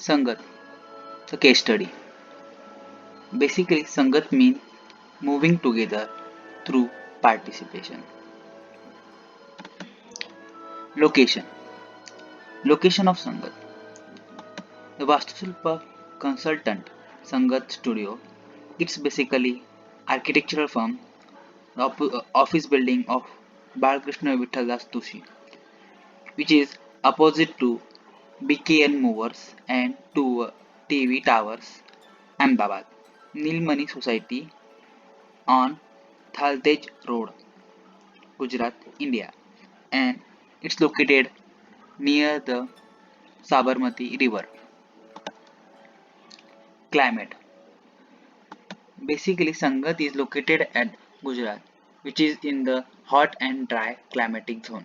Sangat, the case study. Basically, Sangat means moving together through participation. Location. Location of Sangat. The Vastushilpa consultant Sangat Studio. It's basically architectural firm, the office building of Balakrishna Vittaldas Tushi, which is opposite to BKN Movers and to TV Towers, Ahmedabad. Nilmani Society on Thaltej Road, Gujarat, India, and it's located near the Sabarmati River. Climate. Basically, Sangat is located at Gujarat, which is in the hot and dry climatic zone.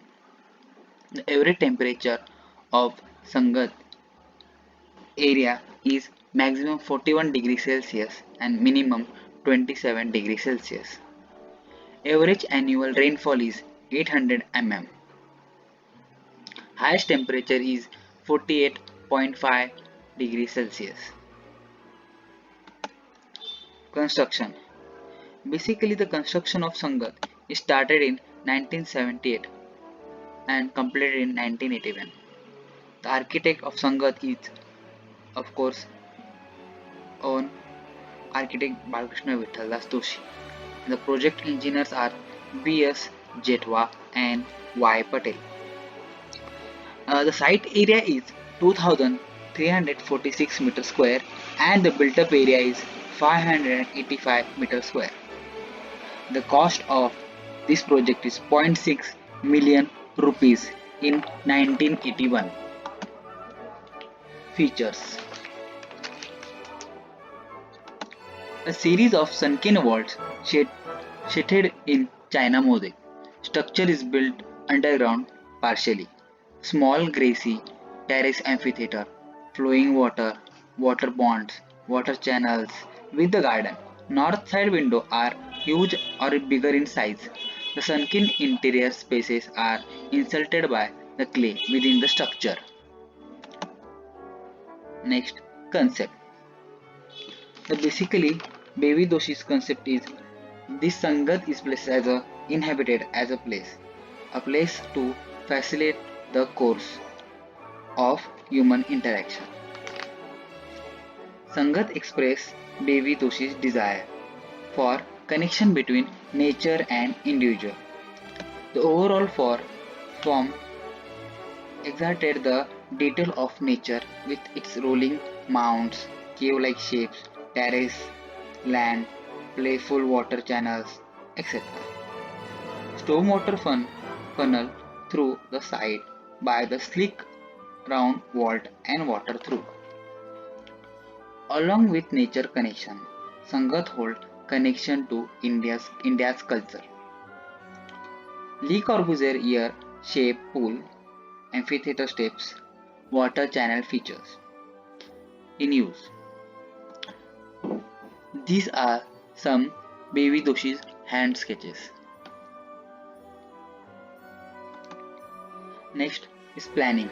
The average temperature of Sangat area is maximum 41 degrees Celsius and minimum 27 degrees Celsius. Average annual rainfall is 800 mm. Highest temperature is 48.5 degrees Celsius. Construction. Basically, the construction of Sangat is started in 1978 and completed in 1981. The architect of Sangat is, of course, own architect Balakrishna Vittaldas Doshi. The project engineers are B.S. Jetwa and Y. Patel. The site area is 2,346 meter square and the built up area is 585 meter square. The cost of this project is 0.6 million rupees in 1981. Features. A series of sunken vaults shaded in China mosaic. Structure is built underground partially. Small grassy terrace amphitheater, flowing water, water ponds, water channels with the garden. North side windows are huge or bigger in size. The sunken interior spaces are insulted by the clay within the structure. Next, concept. Basically, Baby Doshi's concept is this Sangat is placed as a inhabited as a place to facilitate the course of human interaction. Sangat express Baby Doshi's desire for connection between nature and individual. The overall form exerted the detail of nature with its rolling mounds, cave-like shapes, terrace, land, playful water channels, etc. Stormwater funnel through the side by the sleek round vault and water through. Along with nature connection, Sangat hold connection to India's culture. Le Corbusier ear shaped pool, amphitheater steps, water channel features. In use. These are some Baby Doshi's hand sketches. Next is planning.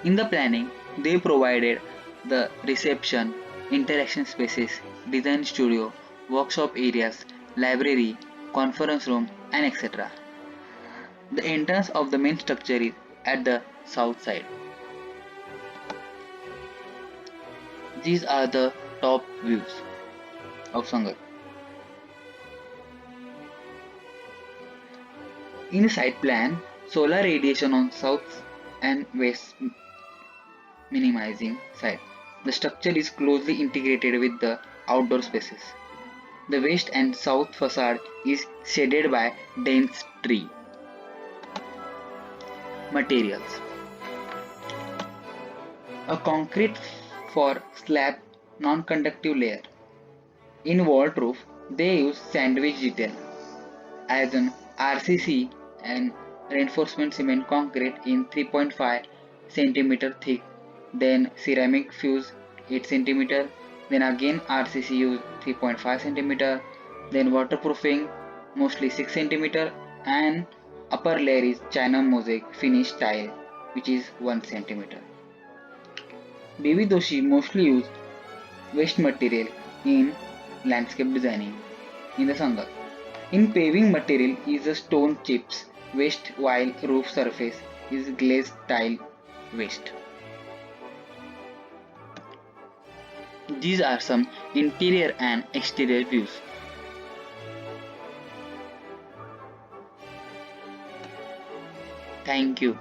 In the planning, they provided the reception, interaction spaces, design studio, workshop areas, library, conference room, and etc. The entrance of the main structure is at the south side. These are the top views of Sangat. In a site plan, solar radiation on south and west minimizing side. The structure is closely integrated with the outdoor spaces. The west and south facade is shaded by dense tree. Materials. A concrete for slab non-conductive layer. In vault roof, they use sandwich detail as an RCC and reinforcement cement concrete in 3.5 cm thick, then ceramic fuse 8 cm, then again RCC use 3.5 cm, then waterproofing mostly 6 cm, and upper layer is China mosaic finish tile which is 1 cm. B.V. Doshi mostly used waste material in landscape designing in the Sangat. In paving material is the stone chips waste while roof surface is glazed tile waste. These are some interior and exterior views. Thank you.